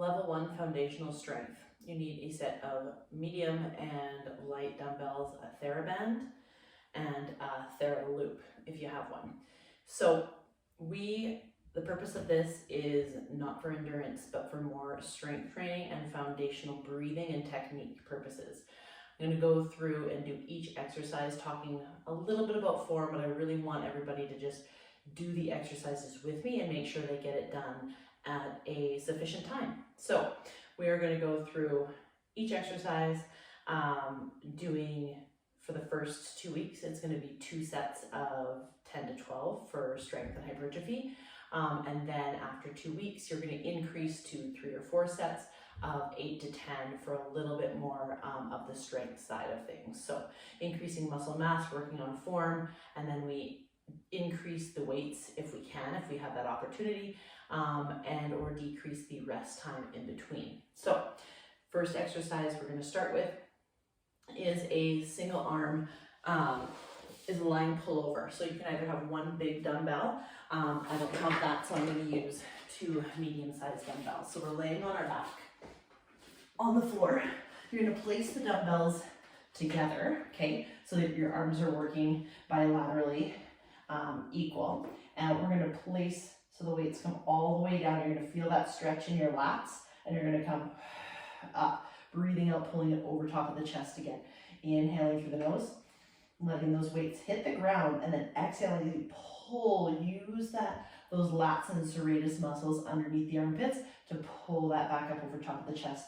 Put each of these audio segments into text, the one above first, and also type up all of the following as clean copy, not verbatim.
level 1 foundational strength. You need a set of medium and light dumbbells, a TheraBand, and a TheraLoop if you have one. So the purpose of this is not for endurance, but for more strength training and foundational breathing and technique purposes. I'm going to go through and do each exercise, talking a little bit about form, but I really want everybody to just do the exercises with me and make sure they get it done at a sufficient time. So we are going to go through each exercise, doing for the first 2 weeks, it's going to be 2 sets of 10 to 12 for strength and hypertrophy. And then after 2 weeks, you're going to increase to 3 or 4 sets of 8 to 10 for a little bit more of the strength side of things. So increasing muscle mass, working on form, and then we increase the weights if we can, if we have that opportunity, and or decrease the rest time in between. So first exercise we're going to start with is a single arm, is a lying pullover. So you can either have one big dumbbell, I don't have that, so I'm going to use 2 medium-sized dumbbells. So we're laying on our back on the floor. You're going to place the dumbbells together, okay, so that your arms are working bilaterally equal. And we're going to place, so the weights come all the way down. You're going to feel that stretch in your lats, and you're going to come up, breathing out, pulling it over top of the chest again. Inhaling through the nose, letting those weights hit the ground, and then exhaling as you pull. Use those lats and serratus muscles underneath the armpits to pull that back up over top of the chest.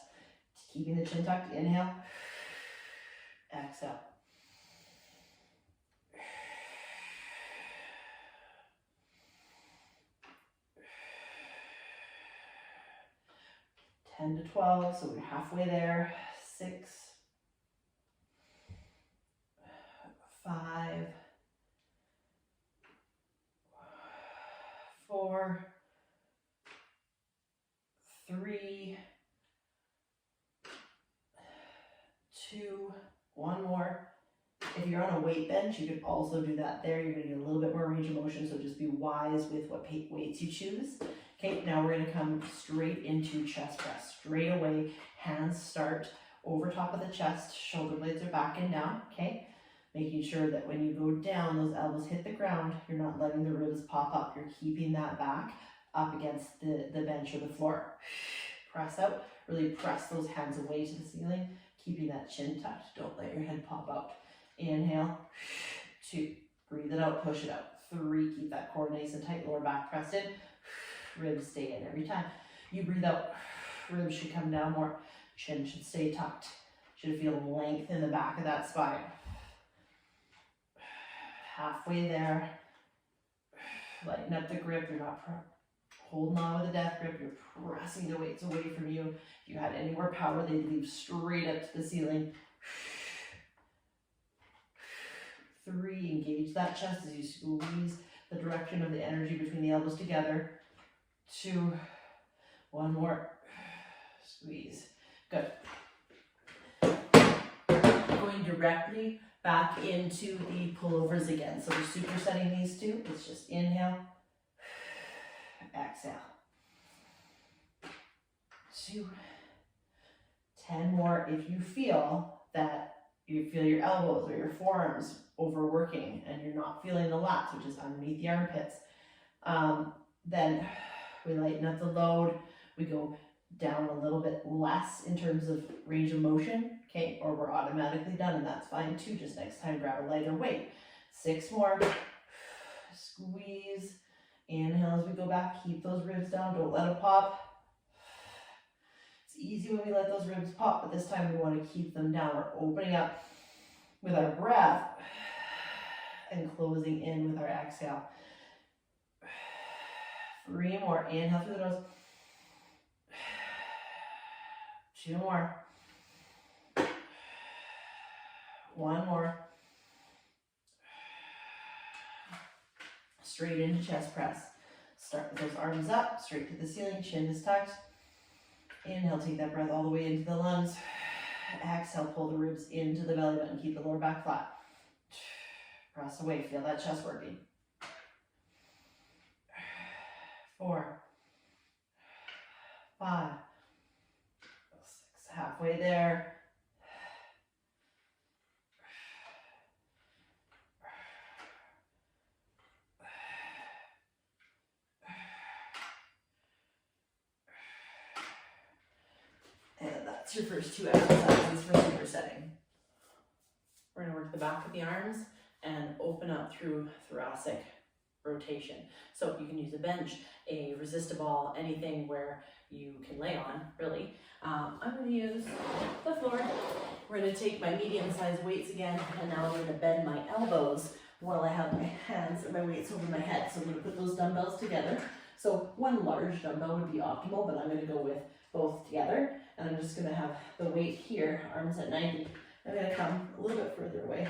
Keeping the chin tucked. Inhale, exhale. Ten to 12, so we're halfway there. 6, 5, 4, 3, 2, 1 more. If you're on a weight bench, you could also do that there. You're going to get a little bit more range of motion, so just be wise with what weights you choose. Okay, now we're going to come straight into chest press. Straight away, hands start over top of the chest, shoulder blades are back and down, okay? Making sure that when you go down, those elbows hit the ground, you're not letting the ribs pop up. You're keeping that back up against the bench or the floor. Press out, really press those hands away to the ceiling, keeping that chin tucked. Don't let your head pop out. Inhale, 2, breathe it out, push it out. 3, keep that core nice and tight, lower back pressed in. Ribs stay in every time. You breathe out, ribs should come down more. Chin should stay tucked. Should feel length in the back of that spine. Halfway there. Lighten up the grip. You're not holding on with a death grip. You're pressing the weights away from you. If you had any more power, they'd leave straight up to the ceiling. 3, engage that chest as you squeeze the direction of the energy between the elbows together. 2, 1 more, squeeze. Good. Going directly back into the pullovers again. So we're supersetting these 2. It's just inhale, exhale. 2, 10 more. If you feel that you feel your elbows or your forearms overworking and you're not feeling the lats, which is underneath the armpits, then we lighten up the load. We go down a little bit less in terms of range of motion, okay? Or we're automatically done, and that's fine too. Just next time, grab a lighter weight. 6 more. Squeeze. Inhale as we go back. Keep those ribs down. Don't let them pop. It's easy when we let those ribs pop, but this time we want to keep them down. We're opening up with our breath and closing in with our exhale. 3 more. Inhale through the nose. 2 more. 1 more. Straight into chest press. Start with those arms up, straight to the ceiling, chin is tucked. Inhale, take that breath all the way into the lungs. Exhale, pull the ribs into the belly button, keep the lower back flat. Press away, feel that chest working. 4, 5, halfway there. And that's your first 2 exercises for supersetting. We're going to work the back of the arms and open up through thoracic rotation. So you can use a bench, a resistable, anything where you can lay on, really. I'm going to use the floor. We're going to take my medium-sized weights again, and now I'm going to bend my elbows while I have my hands and my weights over my head. So I'm going to put those dumbbells together. So one large dumbbell would be optimal, but I'm going to go with both together. And I'm just going to have the weight here, arms at 90. I'm going to come a little bit further away.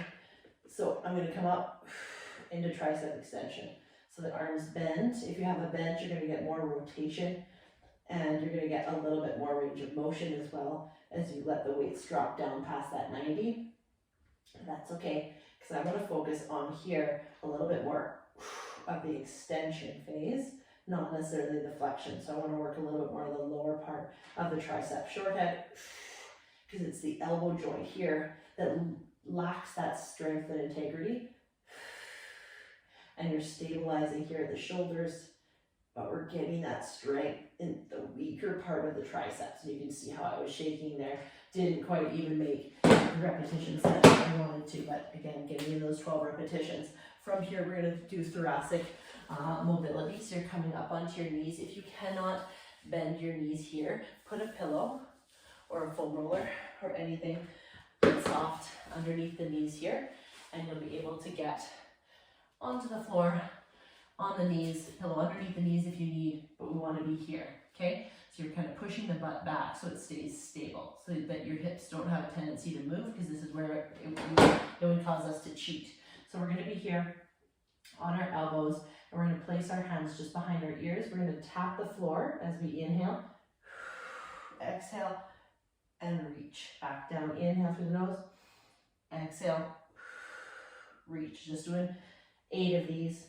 So I'm going to come up into tricep extension. So the arms bend. If you have a bench, you're going to get more rotation, and you're going to get a little bit more range of motion as well as you let the weights drop down past that 90. And that's okay, because I want to focus on here a little bit more of the extension phase, not necessarily the flexion. So I want to work a little bit more of the lower part of the tricep short head, because it's the elbow joint here that lacks that strength and integrity. And you're stabilizing here at the shoulders, but we're getting that strength in the weaker part of the triceps. And you can see how I was shaking there. Didn't quite even make the repetitions that I wanted to, but again, getting in those 12 repetitions. From here, we're going to do thoracic mobility. So you're coming up onto your knees. If you cannot bend your knees here, put a pillow or a foam roller or anything soft underneath the knees here, and you'll be able to get onto the floor, on the knees, pillow underneath the knees if you need, but we want to be here, okay? So you're kind of pushing the butt back so it stays stable, so that your hips don't have a tendency to move, because this is where it would cause us to cheat. So we're going to be here on our elbows, and we're going to place our hands just behind our ears. We're going to tap the floor as we inhale, exhale, and reach back down. Inhale through the nose, exhale, reach. Just doing 8 of these.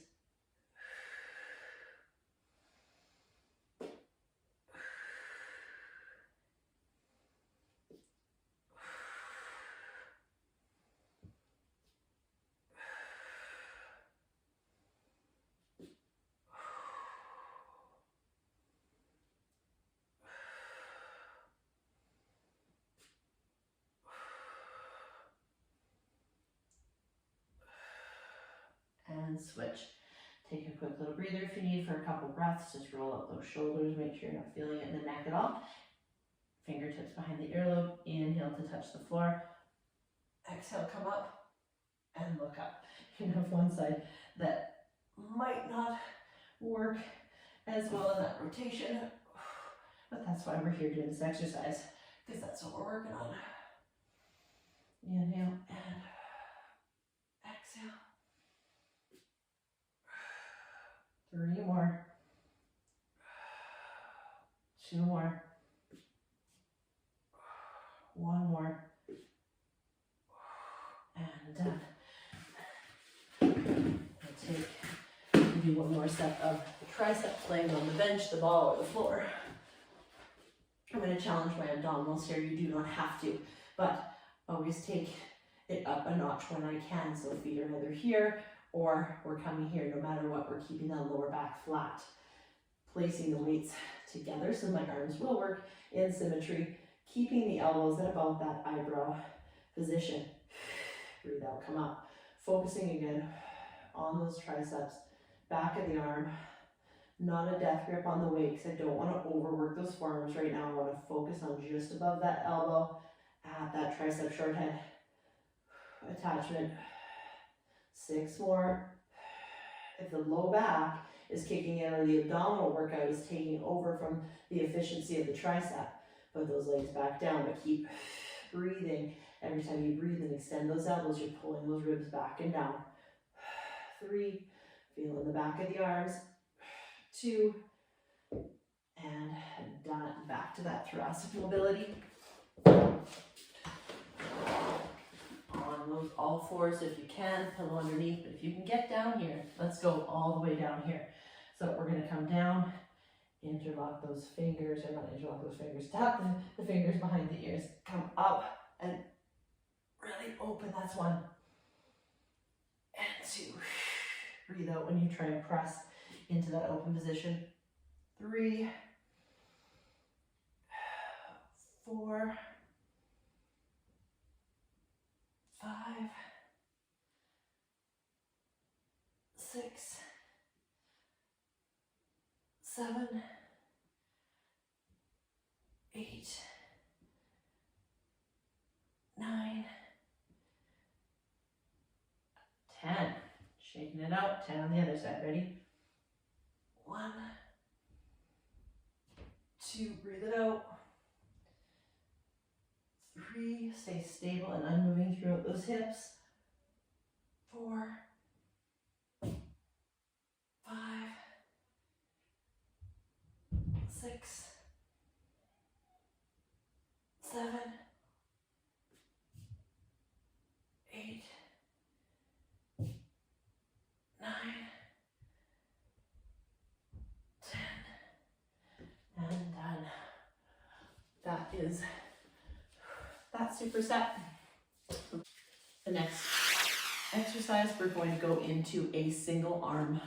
And switch. Take a quick little breather if you need for a couple breaths. Just roll up those shoulders. Make sure you're not feeling it in the neck at all. Fingertips behind the earlobe. Inhale to touch the floor. Exhale, come up and look up. You have one side that might not work as well in that rotation, but that's why we're here doing this exercise, because that's what we're working on. Inhale and exhale. 3 more. 2 more. 1 more. And done. We'll do one more set of the triceps laying on the bench, the ball, or the floor. I'm going to challenge my abdominals here. You do not have to, but always take it up a notch when I can. So feet are either here or we're coming here. No matter what, we're keeping that lower back flat. Placing the weights together so my arms will work in symmetry. Keeping the elbows at about that eyebrow position. Breathe out, come up. Focusing again on those triceps, back of the arm. Not a death grip on the weight, because I don't want to overwork those forearms right now. I want to focus on just above that elbow at that tricep short head. Attachment. 6 more. If the low back is kicking in or the abdominal workout is taking over from the efficiency of the tricep, put those legs back down, but keep breathing. Every time you breathe and extend those elbows, you're pulling those ribs back and down. 3, feel in the back of the arms. 2, and done. Back to that thoracic mobility. On those all fours if you can, pillow underneath, but if you can get down here, let's go all the way down here. So we're going to come down Interlock those fingers, or not interlock those fingers, tap the fingers behind the ears, come up and really open. That's 1. And 2. Breathe out when you try and press into that open position. 3, 4, 5, 6, 7, 8, 9, 10. Shaking it out. 10 on the other side. Ready? 1, 2, breathe it out. 3, stay stable and unmoving throughout those hips. 4, 5, 6, 7, 8, 9, 10, and done. That is that superset. The next exercise, we're going to go into a single arm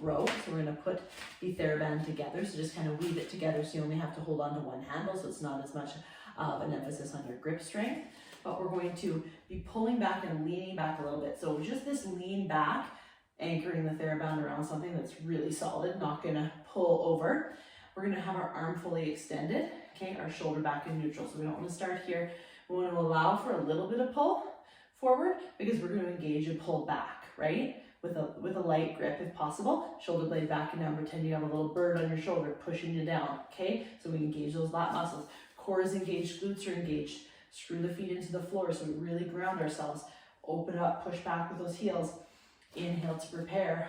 row. So we're going to put the TheraBand together. So just kind of weave it together so you only have to hold on to one handle, so it's not as much of an emphasis on your grip strength. But we're going to be pulling back and leaning back a little bit. So just this lean back, anchoring the TheraBand around something that's really solid, not going to pull over. We're going to have our arm fully extended, okay, our shoulder back in neutral. So we don't want to start here. We want to allow for a little bit of pull forward because we're going to engage and pull back, right? With a light grip if possible. Shoulder blade back and down. Pretend you have a little bird on your shoulder pushing you down, okay? So we engage those lat muscles. Core is engaged, glutes are engaged. Screw the feet into the floor so we really ground ourselves. Open up, push back with those heels. Inhale to prepare.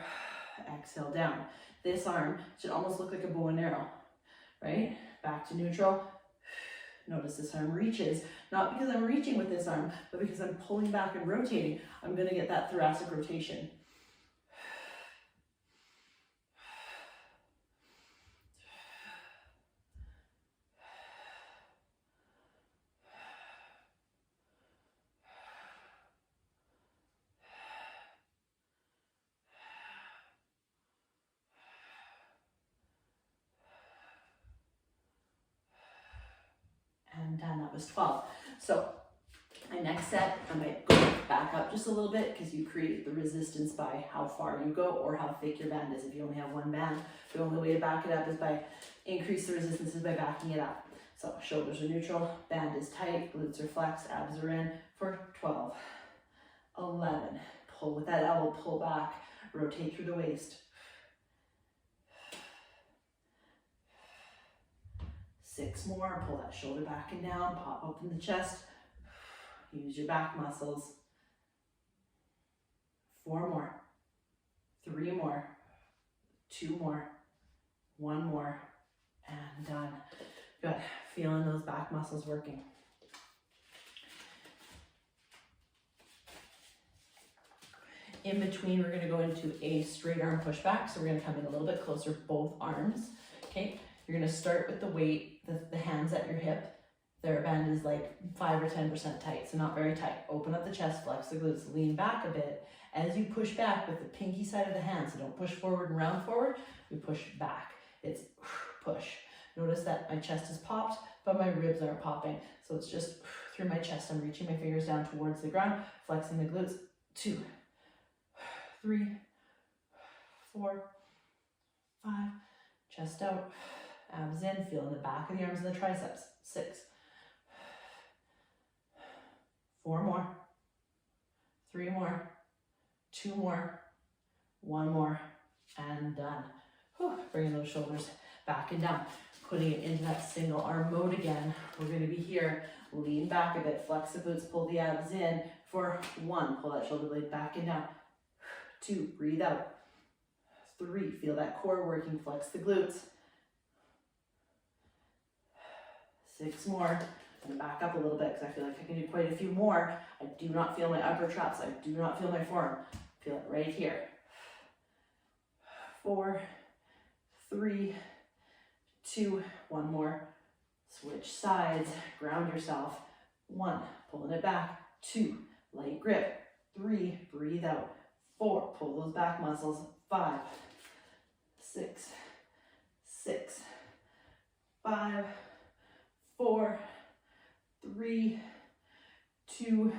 Exhale down. This arm should almost look like a bow and arrow, right? Back to neutral. Notice this arm reaches, not because I'm reaching with this arm, but because I'm pulling back and rotating. I'm going to get that thoracic rotation. And done. That was 12. So my next set, I might go back up just a little bit because you create the resistance by how far you go or how thick your band is. If you only have one band, the only way to back it up is by increase the resistance is by backing it up. So shoulders are neutral, band is tight, glutes are flexed, abs are in for 12, 11. Pull with that elbow, pull back, rotate through the waist. 6 more, pull that shoulder back and down, pop open the chest, use your back muscles. 4 more, 3 more, 2 more, 1 more, and done. Good, feeling those back muscles working. In between, we're gonna go into a straight arm pushback. So we're gonna come in a little bit closer, both arms, okay? You're gonna start with the weight, the hands at your hip. TheraBand is like 5 or 10% tight, so not very tight. Open up the chest, flex the glutes, lean back a bit. As you push back with the pinky side of the hand, so don't push forward and round forward, we push back. It's push. Notice that my chest is popped, but my ribs aren't popping. So it's just through my chest. I'm reaching my fingers down towards the ground, flexing the glutes. 2, 3, 4, 5, chest out, abs in, feeling the back of the arms and the triceps. 6, 4 more, 3 more, 2 more, 1 more, and done. Whew. Bringing those shoulders back and down, putting it into that single arm mode again. We're going to be here, lean back a bit, flex the glutes, pull the abs in for 1, pull that shoulder blade back and down. 2, breathe out. 3, feel that core working, flex the glutes. 6 more. I'm going to back up a little bit because I feel like I can do quite a few more. I do not feel my upper traps. I do not feel my forearm. Feel it right here. 4, 3, 2, one more. Switch sides, ground yourself. 1, pulling it back. 2, light grip. 3, breathe out. 4, pull those back muscles. 5, 6, 6, 5, 4, 3, 2,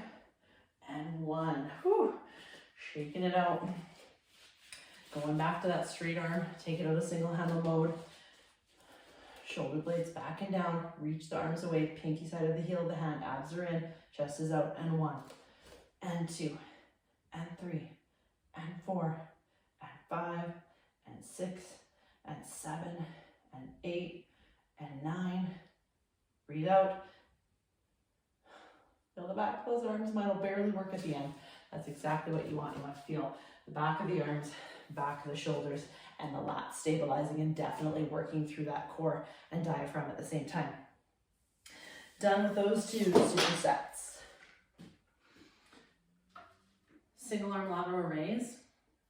and 1. Whew. Shaking it out. Going back to that straight arm. Take it out of single handle mode. Shoulder blades back and down. Reach the arms away. Pinky side of the heel of the hand. Abs are in. Chest is out. And 1, and 2, and 3, and 4, and 5, and 6, and 7, and 8, and 9. Breathe out. Feel the back of those arms. Mine will barely work at the end. That's exactly what you want. You want to feel the back of the arms, back of the shoulders, and the lats stabilizing and definitely working through that core and diaphragm at the same time. Done with those 2 supersets. Single arm lateral raise.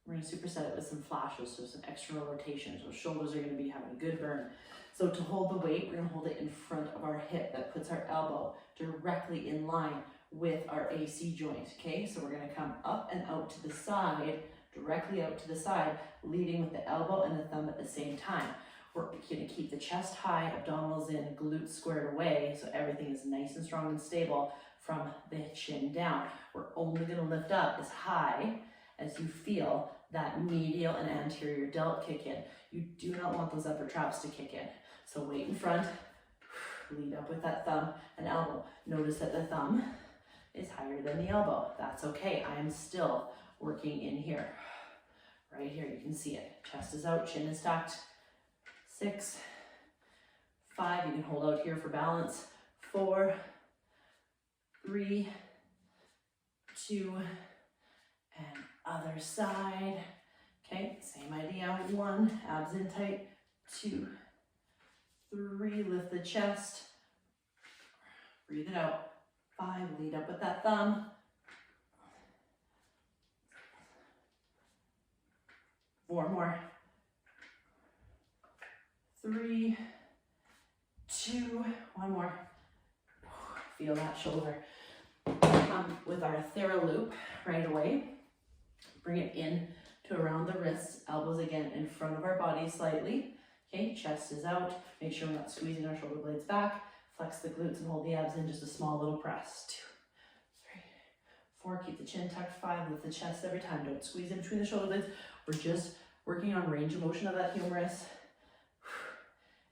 We're going to superset it with some flashes, so some external rotations. Those shoulders are going to be having a good burn. So to hold the weight, we're going to hold it in front of our hip. That puts our elbow directly in line with our AC joint, okay? So we're going to come up and out to the side, directly out to the side, leading with the elbow and the thumb at the same time. We're going to keep the chest high, abdominals in, glutes squared away, so everything is nice and strong and stable from the chin down. We're only going to lift up as high as you feel that medial and anterior delt kick in. You do not want those upper traps to kick in. So weight in front, lead up with that thumb and elbow. Notice that the thumb is higher than the elbow. That's okay. I am still working in here. Right here, you can see it. Chest is out, chin is tucked. 6, 5, you can hold out here for balance. 4, 3, 2, and other side. Okay, same idea. 1, abs in tight. 2, 3, lift the chest. Breathe it out. 5, lead up with that thumb. 4 more. 3, 2, 1 more. Feel that shoulder. Come with our Theraloop right away. Bring it in to around the wrists, elbows again in front of our body slightly. Okay, chest is out. Make sure we're not squeezing our shoulder blades back. Flex the glutes and hold the abs in, just a small little press. 2, 3, 4, keep the chin tucked. 5, lift the chest every time. Don't squeeze in between the shoulder blades. We're just working on range of motion of that humerus.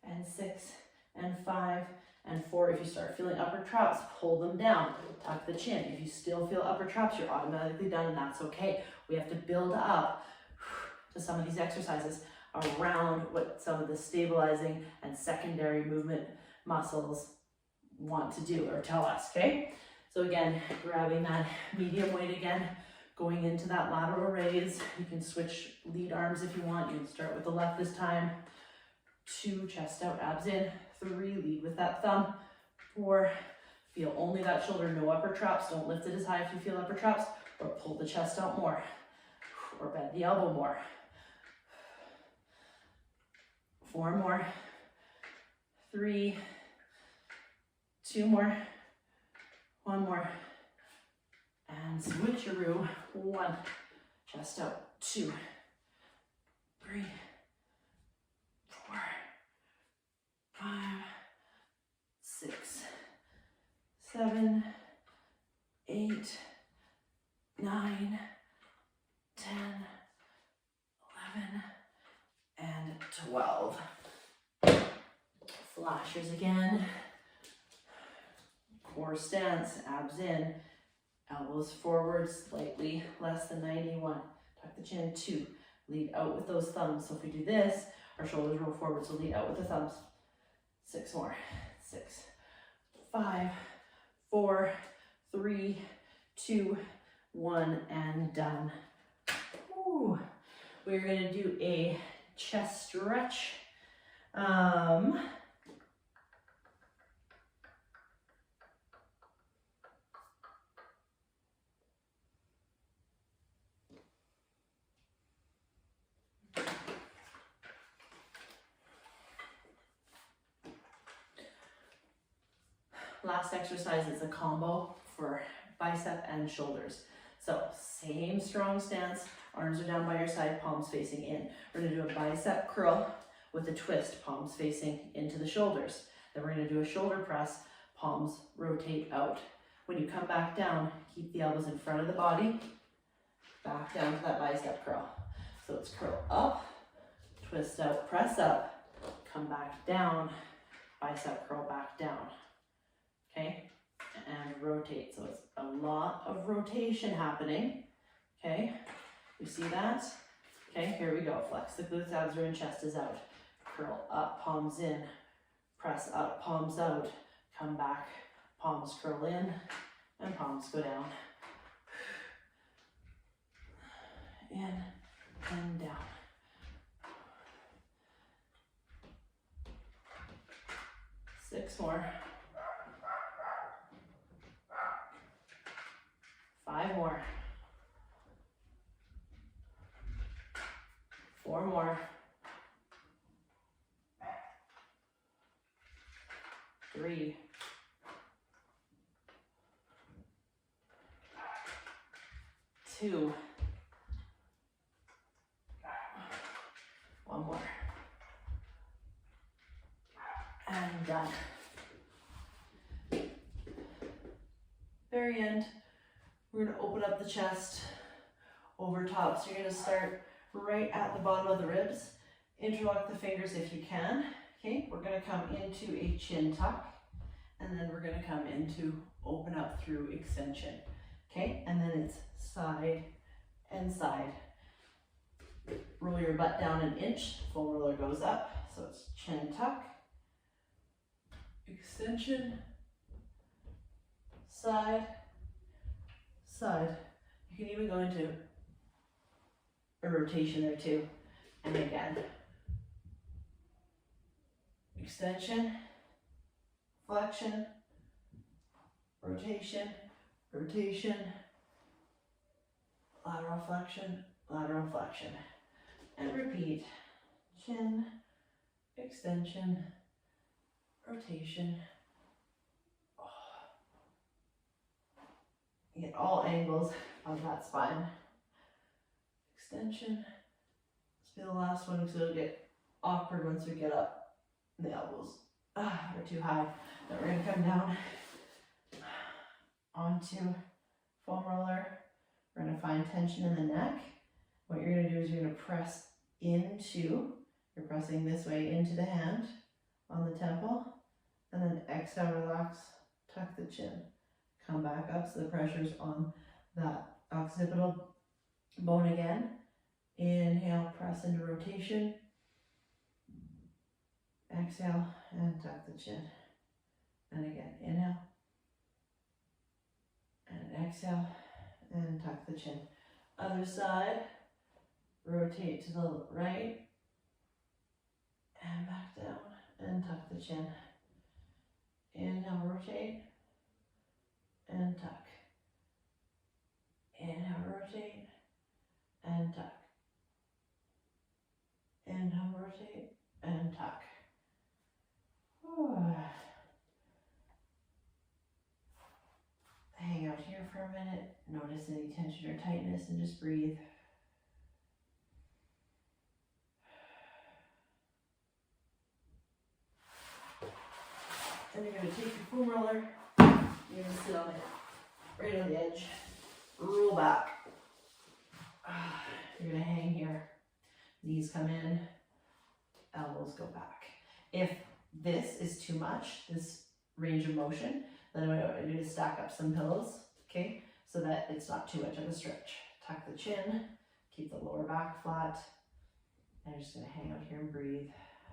And 6, and 5, and 4. If you start feeling upper traps, pull them down. Tuck the chin. If you still feel upper traps, you're automatically done, and that's okay. We have to build up to some of these exercises around what some of the stabilizing and secondary movement muscles want to do or tell us, okay? So again, grabbing that medium weight again, going into that lateral raise. You can switch lead arms if you want. You can start with the left this time. 2, chest out, abs in. 3, lead with that thumb. 4, feel only that shoulder, no upper traps. Don't lift it as high if you feel upper traps, or pull the chest out more, or bend the elbow more. 4 more. 3, 2 more. 1 more. And switcheroo. 1, chest out. 2, 3, 4, 5, 6, 7, 8, 9, 10, 11, and 12. Flashers again. Core stance, abs in, elbows forward, slightly less than 91. Tuck the chin. 2, lead out with those thumbs. So if we do this, our shoulders roll forward, so lead out with the thumbs. 6 more. 6, 5, 4, 3, 2, 1, and done. Ooh. We're gonna do a chest stretch. last exercise is a combo for bicep and shoulders. So same strong stance, arms are down by your side, palms facing in. We're gonna do a bicep curl with a twist, palms facing into the shoulders. Then we're gonna do a shoulder press, palms rotate out. When you come back down, keep the elbows in front of the body, back down to that bicep curl. So it's curl up, twist out, press up, come back down, bicep curl back down, okay? And rotate, so it's a lot of rotation happening, okay? You see that? Okay, here we go, flex the glutes, abs are in, chest is out. Curl up, palms in, press up, palms out, come back, palms curl in, and palms go down. In and down. Six more. 5 more. 4 more. 3. 2. 1 more. And done. Very end, we're gonna open up the chest over top. So you're gonna start right at the bottom of the ribs. Interlock the fingers if you can. Okay, we're gonna come into a chin tuck, and then we're gonna come into open up through extension. Okay, and then it's side and side. Roll your butt down an inch, foam roller goes up. So it's chin tuck, extension, side, side. You can even go into a rotation there too. And again, extension, flexion, rotation, rotation, lateral flexion, lateral flexion. And repeat, chin, extension, rotation. You get all angles of that spine. Extension. Let's be the last one because it'll get awkward once we get up. The elbows are too high. Then we're gonna come down onto foam roller. We're gonna find tension in the neck. What you're gonna do is you're gonna press into, you're pressing this way into the hand on the temple, and then exhale, relax, tuck the chin. Come back up so the pressure's on that occipital bone again. Inhale, press into rotation. Exhale and tuck the chin. And again, inhale. And exhale and tuck the chin. Other side, rotate to the right. And back down and tuck the chin. Inhale, rotate. And tuck. Inhale, rotate, and tuck. Inhale, rotate, and tuck. Hang out here for a minute. Notice any tension or tightness and just breathe. And you're going to take your foam roller. You're going to sit on it, right on the edge, roll back. You're going to hang here, knees come in, elbows go back. If this is too much, this range of motion, then what I do is stack up some pillows, okay, so that it's not too much of a stretch. Tuck the chin, keep the lower back flat, and you're just going to hang out here and breathe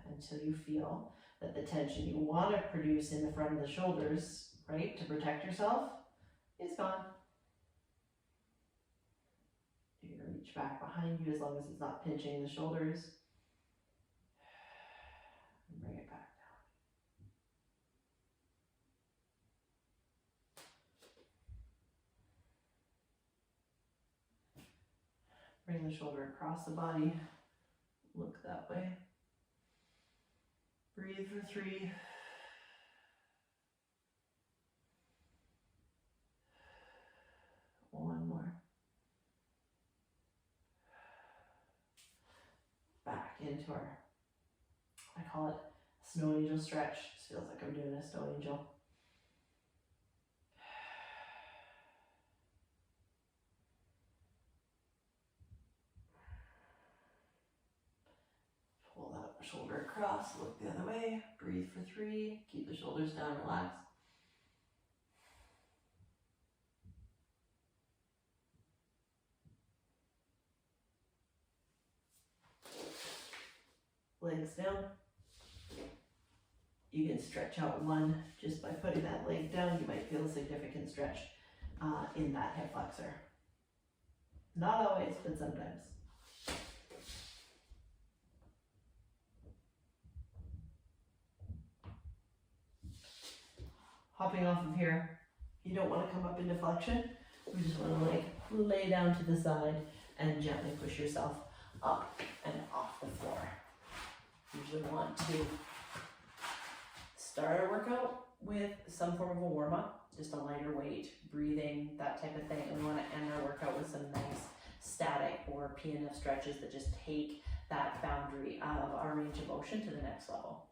until you feel that the tension you want to produce in the front of the shoulders, right, to protect yourself, is gone. You're going to reach back behind you as long as it's not pinching the shoulders. And bring it back down. Bring the shoulder across the body. Look that way. Breathe for 3. into our, I call it snow angel stretch. This feels like I'm doing a snow angel. Pull that shoulder across, look the other way, breathe for 3, keep the shoulders down, relax. Legs down. You can stretch out one just by putting that leg down. You might feel a significant stretch in that hip flexor. Not always, but sometimes. Hopping off of here, you don't want to come up into flexion. We just want to like lay down to the side and gently push yourself up and off the floor. Usually want to start our workout with some form of a warm-up, just a lighter weight, breathing, that type of thing. And we want to end our workout with some nice static or PNF stretches that just take that boundary of our range of motion to the next level.